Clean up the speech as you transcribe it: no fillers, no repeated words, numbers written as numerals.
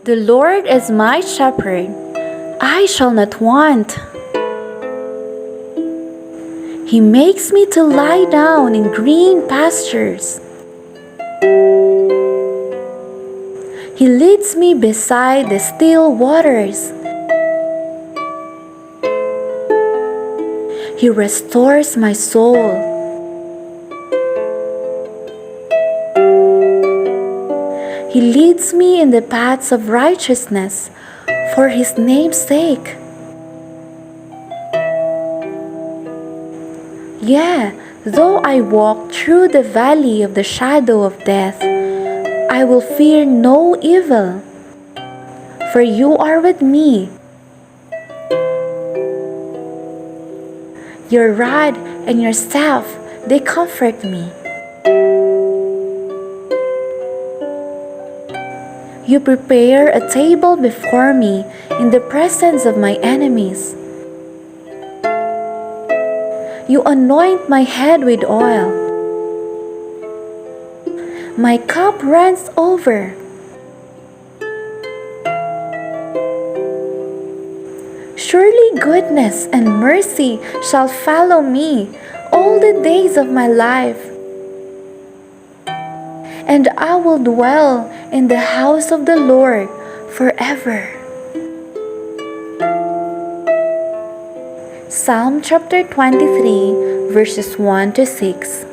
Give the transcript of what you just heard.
The Lord is my shepherd, I shall not want. He makes me to lie down in green pastures. He leads me beside the still waters. He restores my soul. He leads me in the paths of righteousness for His name's sake. Yea, though I walk through the valley of the shadow of death, I will fear no evil, for you are with me. Your rod and your staff, they comfort me. You prepare a table before me in the presence of my enemies. You anoint my head with oil. My cup runs over. Surely goodness and mercy shall follow me all the days of my life, and I will dwell in the house of the Lord forever. Psalm chapter 23, verses 1 to 6.